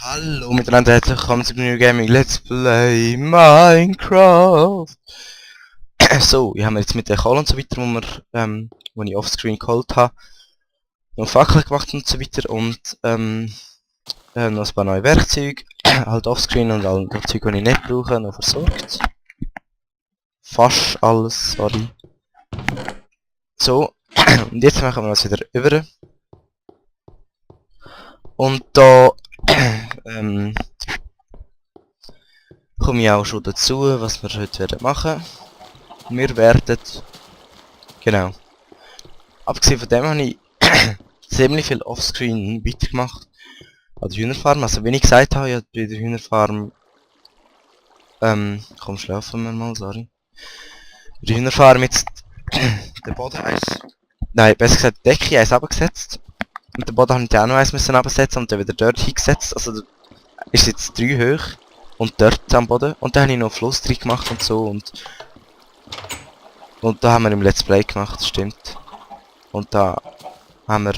Hallo miteinander, herzlich willkommen zu New Gaming Let's Play Minecraft. So, ich habe jetzt mit der Kohle und so weiter, wo ich offscreen geholt habe, noch Fackel gemacht und so weiter und noch ein paar neue Werkzeuge, halt offscreen und all das Zeug, die ich nicht brauche, noch versorgt. Fast alles, sorry. So, und jetzt machen wir das wieder über. Und da komme ich auch schon dazu, was wir heute werden machen. Wir werden, genau, abgesehen von dem habe ich ziemlich viel Offscreen weitergemacht an der Hühnerfarm. Also wie ich gesagt habe, ich bei der Hühnerfarm, komm, schlafen wir mal, sorry. Bei der Hühnerfarm jetzt den Boden nein, besser gesagt die Decke eins abgesetzt. Und den Boden habe ich auch noch eins müssen absetzen und dann wieder dort hingesetzt. Also da ist jetzt 3 hoch und dort am Boden. Und dann habe ich noch Fluss drin gemacht und so und da haben wir im Let's Play gemacht, stimmt. Und da haben wir,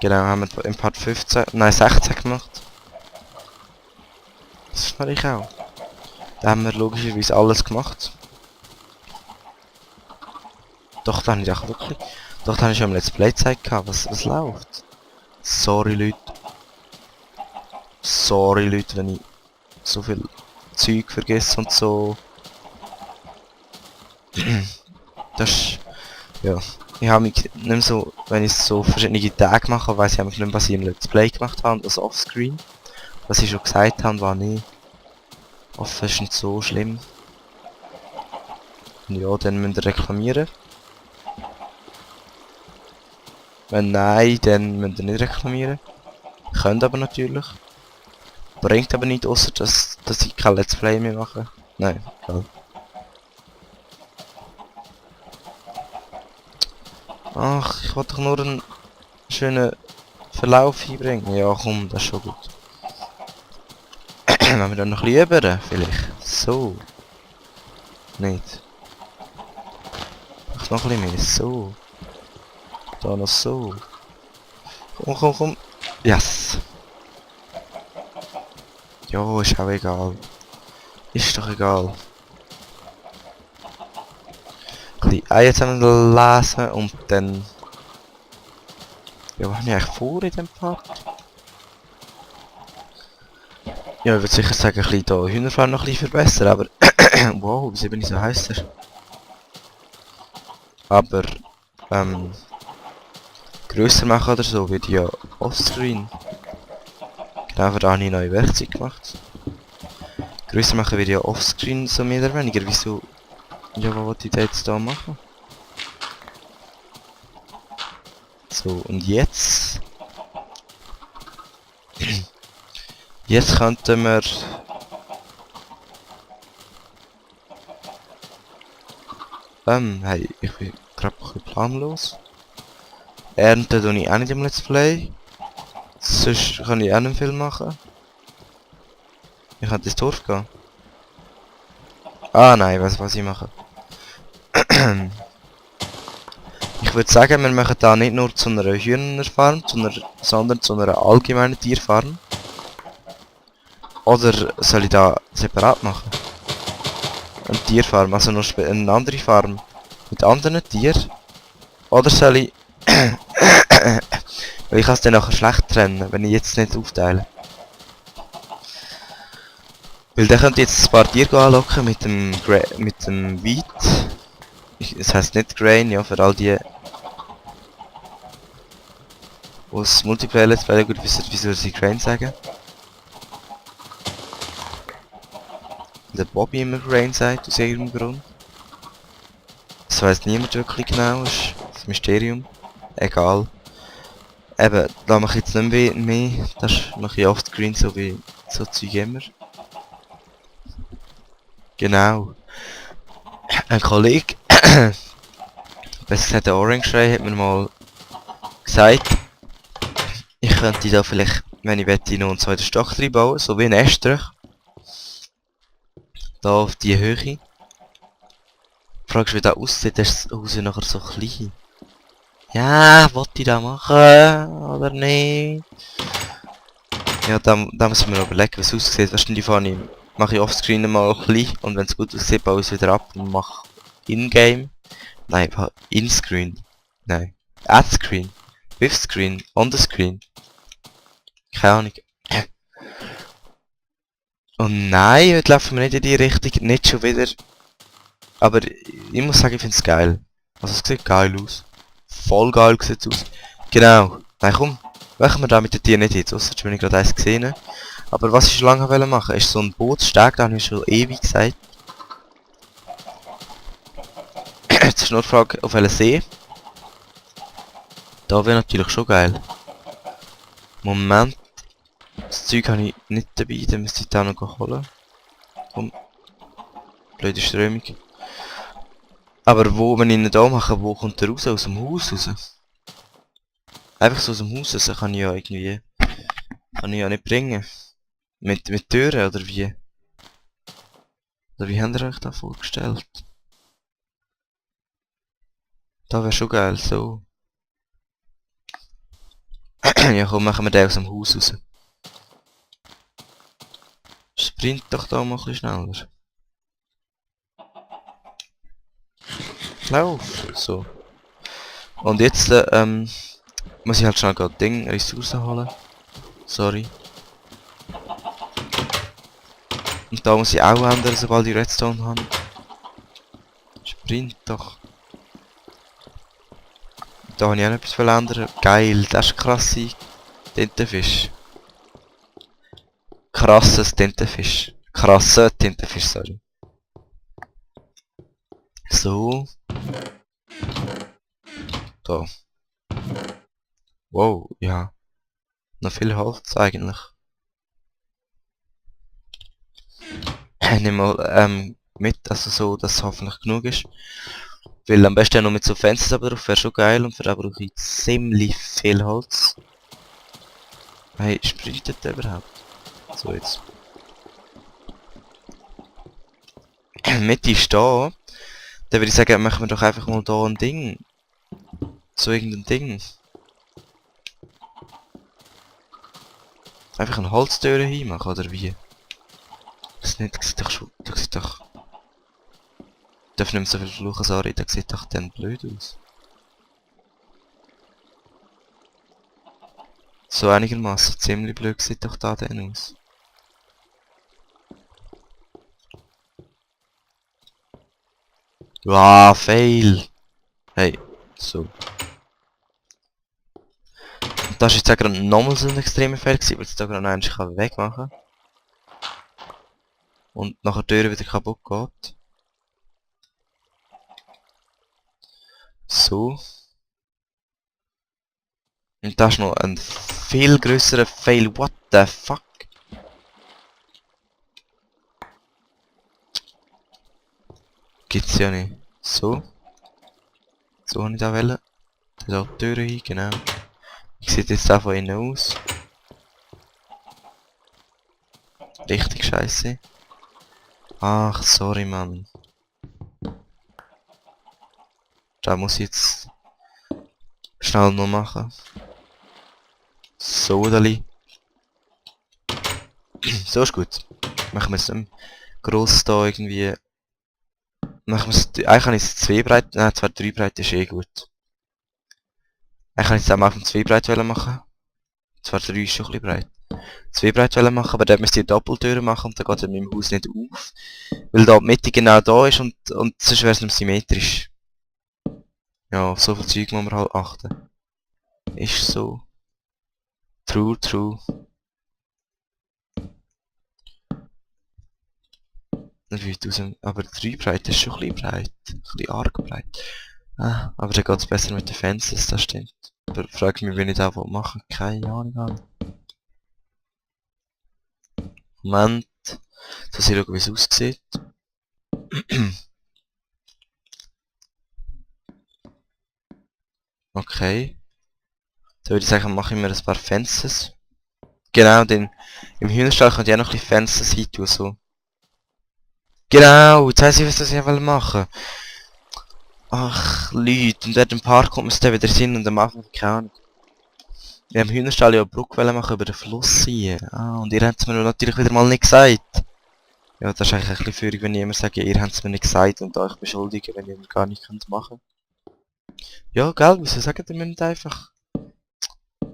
genau, haben wir im Part 15, nein 16 gemacht. Das war ich auch. Da haben wir logischerweise alles gemacht. Doch, da habe ich auch wirklich, doch, da habe ich schon im Let's Play gezeigt, was läuft. Sorry Leute, wenn ich so viel Zeug vergesse und so. Das ist, ja, ich habe mich nicht mehr so, wenn ich so verschiedene Tage mache, weiss ich nicht mehr, was ich im Let's Play gemacht habe und das Offscreen. Was ich schon gesagt habe, war nicht. Offen ist nicht so schlimm. Ja, dann müsst ihr reklamieren. Wenn nein, dann müsst ihr nicht reklamieren. Könnt aber natürlich. Bringt aber nicht, außer dass ich kein Let's Play mehr mache. Nein, egal. Ach, ich wollte doch nur einen schönen Verlauf einbringen. Ja komm, das ist schon gut. Wenn wir dann noch ein bisschen über, vielleicht. So. Nicht. Ach, noch ein bisschen mehr. So. Da noch so. Komm. Yes. Jo, ist auch egal. Ist doch egal. Ein bisschen Eier zusammen lesen und dann... Ja, was habe ich eigentlich vor in dem Part? Ja, ich würde sicher sagen, ein bisschen da Hühnerfarm noch ein bisschen verbessern, aber... wow, wieso bin ich so heiß? Aber... grösser machen oder so, wird ja offscreen. Genau, für da habe ich neue Werkzeuge gemacht. Grösser machen wird ja offscreen so mehr oder weniger. Wieso? Ja, was wollte ich da jetzt da machen? So, und jetzt? Jetzt könnten wir... hey, ich bin gerade ein bisschen planlos. Ernten tue ich auch nicht im Let's Play. Sonst kann ich auch nicht viel machen. Ich kann ins Dorf gehen. Ah nein, was ich mache. Ich würde sagen, wir machen da nicht nur zu einer Hühnerfarm, sondern zu einer allgemeinen Tierfarm. Oder soll ich da separat machen? Eine Tierfarm, also noch eine andere Farm mit anderen Tieren? Oder soll ich... Weil ich kann es dann nachher schlecht trennen, wenn ich jetzt nicht aufteile. Weil der könnte jetzt ein paar Tiere anlocken mit dem Wheat. Es heisst nicht Grain, ja, für all die... Wo es Multiplayer Let's Play gut wissen, wieso sie Grain sagen. Der Bobby immer Grain sagt, aus irgendeinem Grund. Das weiss niemand wirklich genau, ist das Mysterium. Egal. Eben, da mache ich jetzt nicht mehr, das mache ich oft Green, so wie so Zeug immer. Genau. Ein Kollege, besser gesagt der Orange Ray, hat mir mal gesagt, ich könnte da vielleicht, wenn ich wette, noch einen zweiten Stock drin bauen, so wie ein Estrich. Da auf die Höhe. Fragst du, wie das aussieht, ist das Haus nachher so klein. Ja, wollte ich da machen oder nicht? Ja, da muss ich mir noch überlegen, wie es aussieht. Weißt du, die mache ich offscreen mal ein bisschen und wenn es gut aussieht, baue ich es wieder ab und mache in-game. Nein, in-screen. Nein. Ad-screen. With-screen. On the screen. Keine Ahnung. Oh nein, heute laufen wir nicht in die Richtung. Nicht schon wieder. Aber ich muss sagen, ich finde es geil. Also es sieht geil aus. Voll geil sieht es aus. Genau. Nein, komm. Machen wir da mit den Tieren nicht jetzt, ausser wenn ich gerade eins gesehen. Aber was ich schon lange wollte machen, ist so ein Bootssteg, da habe ich schon ewig gesagt. Jetzt ist nur die Frage, auf welchen See. Da wäre natürlich schon geil. Moment. Das Zeug habe ich nicht dabei, dann müsste ich da noch holen. Komm. Blöde Strömung. Aber wo, wenn ich ihn da mache, wo kommt der raus? Aus dem Haus raus? Einfach so aus dem Haus raus kann ich ja irgendwie... Kann ich ja nicht bringen. Mit Türen oder wie? Oder wie habt ihr euch das vorgestellt? Da wäre schon geil, so. Ja komm, machen wir den aus dem Haus raus. Sprint doch da mal ein bisschen schneller. Lauf! So. Und jetzt, muss ich halt schnell gerade Ressourcen holen. Sorry. Und da muss ich auch ändern, sobald ich Redstone habe. Sprint doch. Da habe ich auch noch etwas ändern. Geil, das ist krasse Tintenfisch. Krasses Tintenfisch. Krasser Tintenfisch, sorry. So. Da. Wow, ja. Noch viel Holz eigentlich. Ich nehme mal mit, also so, dass es hoffentlich genug ist. Weil am besten noch mit so Fenstern aber drauf, wäre schon geil und für das brauche ich ziemlich viel Holz. Hey, sprintet der überhaupt? So jetzt. Mitte ist da. Dann würde ich sagen, machen wir doch einfach mal da ein Ding. So irgendein Ding. Einfach eine Holztür hinmachen, oder wie? Das nicht, das sieht doch schon, das sieht doch... Ich darf nicht mehr so viel fluchen, sorry, das sieht doch dann blöd aus. So einigermaßen ziemlich blöd sieht doch da dann aus. Wow, fail! Hey, so. Und das ist jetzt auch gerade nochmal so ein extremer Fail gewesen, weil es da gerade einen wegmachen kann. Und nachher die Tür wieder kaputt geht. So. Und das ist noch ein viel grösserer Fail. What the fuck? Gibt's ja nicht. So. So habe ich da wollen. Da die Tür hin, genau. Wie sieht jetzt da von innen aus? Richtig scheiße. Ach, sorry, Mann. Da muss ich jetzt schnell noch machen. So, Dali. So ist gut. Machen wir es nicht gross da irgendwie. Machen wir es. Eigentlich kann ich es 2 breit. Nein, 2, 3 breit ist eh gut. Eigentlich kann ich es auch mal auf dem 2 breit machen. Zwar 3 ist schon ein bisschen breit. 2 breit machen, aber dann müsst ihr Doppeltüren machen und dann geht er mit dem Haus nicht auf. Weil da die Mitte genau da ist und sonst wäre es nicht symmetrisch. Ja, auf so viel Zeug muss man halt achten. Ist so. True, true. Aber 3 breit ist schon ein bisschen breit. Ein bisschen arg breit. Ah, aber dann geht es besser mit den Fences, das stimmt. Aber frag mich, wenn ich das machen will. Keine Ahnung. Moment. So sehen wir, wie es aussieht. Okay. Dann würde ich sagen, mache ich mir ein paar Fences. Genau, denn im Hühnerstall könnt ihr auch noch ein bisschen Fences hin tun, so. Genau, jetzt weiss ich, was ich machen will. Ach, Leute, und dort im Park kommt man es dann wieder hin und am Anfang, keine Ahnung. Wir haben im Hühnerstall ja eine Brücke machen über den Fluss hier. Ah, und ihr habt es mir natürlich wieder mal nicht gesagt. Ja, das ist eigentlich ein bisschen führig, wenn ich immer sage, ihr habt es mir nicht gesagt und euch beschuldigen, wenn ihr gar nicht könnt machen. Ja, gell, wieso sagt ihr mir nicht einfach?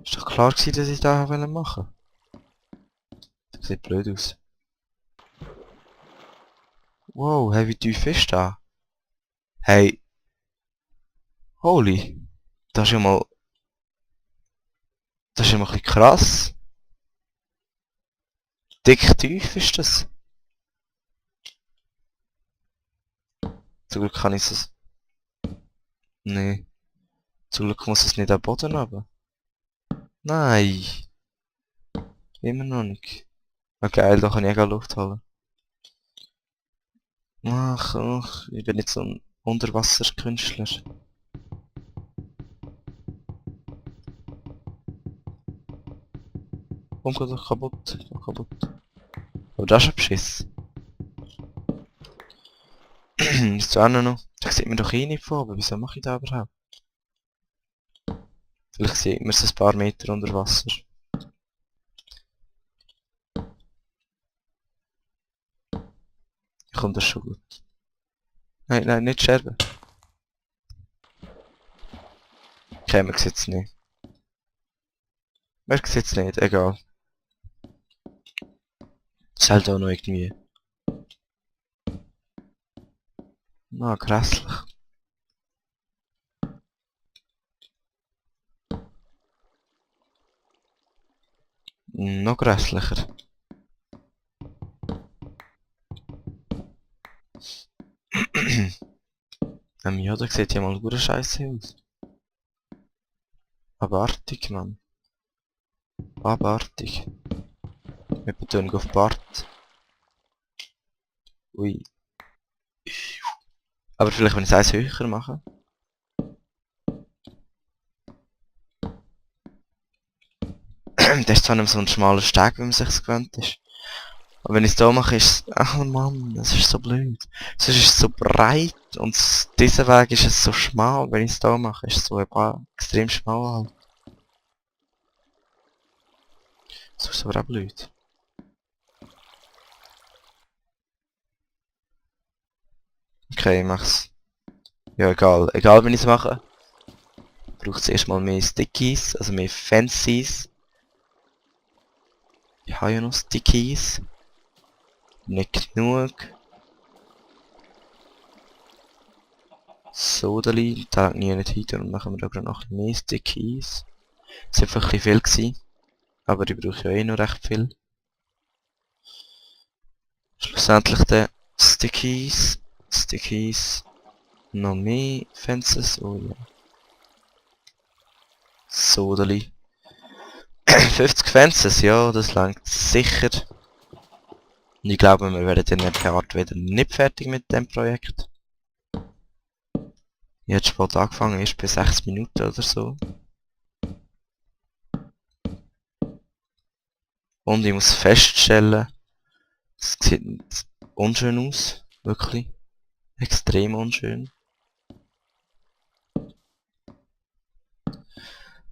Ist doch klar gewesen, dass ich das machen wollte. Das sieht blöd aus. Wow, hey, wie tief ist das? Hey. Holy. Das ist ja mal... Das ist ja mal ein bisschen krass. Dick tief ist das. Zum Glück kann ich es... Nee. Zum Glück muss es nicht am Boden runter. Nein. Immer noch nicht. Ah, geil, da kann ich auch Luft holen. Ach, ich bin nicht so ein Unterwasserkünstler. Warum geht doch kaputt? Doch kaputt. Aber das ist ein Beschiss. Ist auch noch. Da sieht man doch eh nicht von, aber wieso mache ich das überhaupt? Vielleicht sieht man es ein paar Meter unter Wasser. Kommt das schon gut. Nein, nein, nicht scherben. Okay, man sieht es nicht. Man sieht es nicht, egal. Es ist halt auch noch irgendwie... Na, grässlich. Noch grässlicher. Ja, da sieht ja mal gute Scheiße aus. Abartig, Mann. Abartig. Wir betonen auf Bart. Ui. Aber vielleicht, wenn ich es eins höher mache. Das ist zwar nicht so ein schmaler Steg, wie man sich gewöhnt ist. Aber wenn ich es da mache, ist es... Ach Mann, das ist so blöd. Sonst ist es so breit und dieser Weg ist es so schmal. Wenn ich es da mache, ist es so extrem schmal halt. Das ist aber auch blöd. Okay, ich mach's. Ja, egal. Egal, wenn ich es mache. Braucht es erstmal mehr Stickies, also mehr Fancies. Ich habe ja noch Stickies. Nicht genug. Sodali, da lag nie nicht hin, darum machen wir da gerade noch mehr Stickies. Es war einfach ein bisschen viel gewesen, aber ich brauche ja eh noch recht viel. Schlussendlich dann Stickies, noch mehr Fences, oh ja. Sodali. 50 Fences, ja, das langt sicher. Und ich glaube, wir werden in der Art wieder nicht fertig mit dem Projekt. Ich habe spät angefangen, erst bei 6 Minuten oder so. Und ich muss feststellen, es sieht unschön aus, wirklich. Extrem unschön.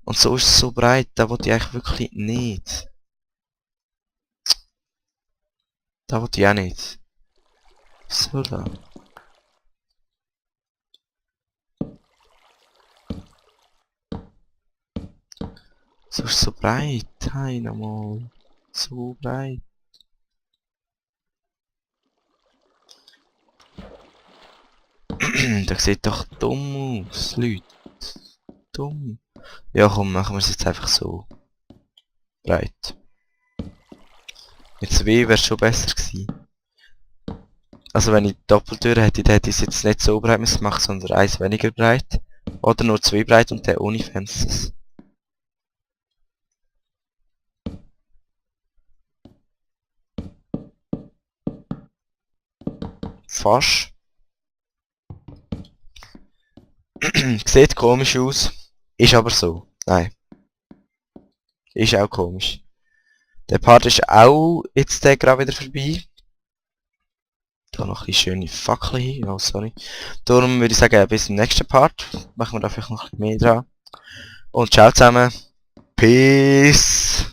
Und so ist es so breit, da wollte ich eigentlich wirklich nicht. Da wollte ich auch nicht. So da. So ist es so breit. Hey, nochmal. So breit. Das sieht doch dumm aus, Leute. Dumm. Ja komm, machen wir es jetzt einfach so. Breit. Mit 2 wäre es schon besser gewesen. Also wenn ich Doppeltür hätte, dann hätte ich es jetzt nicht so breit gemacht, sondern eins weniger breit. Oder nur 2 breit und der ohne Fences. Fast. Sieht komisch aus. Ist aber so. Nein. Ist auch komisch. Der Part ist auch jetzt gerade wieder vorbei. Da noch ein bisschen schöne Fackel hin. Oh, sorry. Darum würde ich sagen, bis zum nächsten Part. Machen wir da vielleicht noch ein bisschen mehr dran. Und ciao zusammen. Peace.